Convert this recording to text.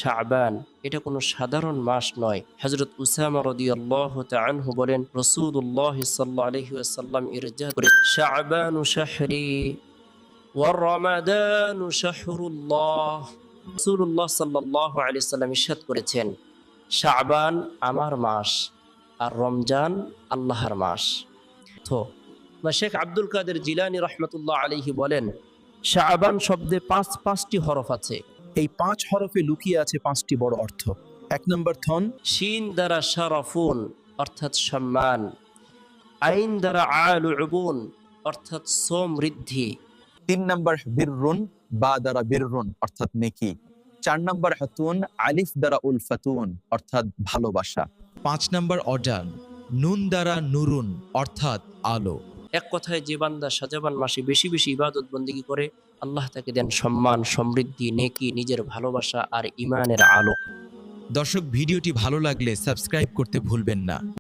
শাবান, এটা কোনো সাধারণ মাস নয়। হযরত উসামা রাদিয়াল্লাহু তাআলা আনহু বলেন, রাসূলুল্লাহ সাল্লাল্লাহু আলাইহি ওয়াসাল্লাম ইরশাদ করে, শাবানু শাহরি ওয়া রমাদানু শাহরুল্লাহ। রাসূলুল্লাহ সাল্লাল্লাহু আলাইহি ওয়াসাল্লাম ইরশাদ করেছেন, শাবান আমার মাস আর রমজান আল্লাহর মাস। তো শেখ আব্দুল কাদের জিলানী রহমতুল্লাহ আলাইহি বলেন, শাবান শব্দে পাঁচটি হরফ আছে। এই 5 হরফে লুকিয়ে আছে 5টি বড় অর্থ। 1 নম্বর থন, শিন দ্বারা শারাফুন অর্থাৎ সম্মান, আইন দ্বারা আলুবুন অর্থাৎ সমৃদ্ধি, 3 নম্বর বিররুন, বা দ্বারা বিররুন অর্থাৎ নেকি, 4 নম্বর হাতুন, আলিফ দ্বারা উলফাতুন অর্থাৎ ভালোবাসা, 5 নম্বর অজান, নুন দ্বারা নুরুন অর্থাৎ আলো। এক কথায় যে বান্দা শাজাবান মাসে বেশি বেশি ইবাদত বন্দেগী করে, আল্লাহ তাকে দেন সম্মান, সমৃদ্ধি, নেকি, নিজের ভালোবাসা আর ইমানের আলো। দর্শক, ভিডিওটি ভালো লাগলে সাবস্ক্রাইব করতে ভুলবেন না।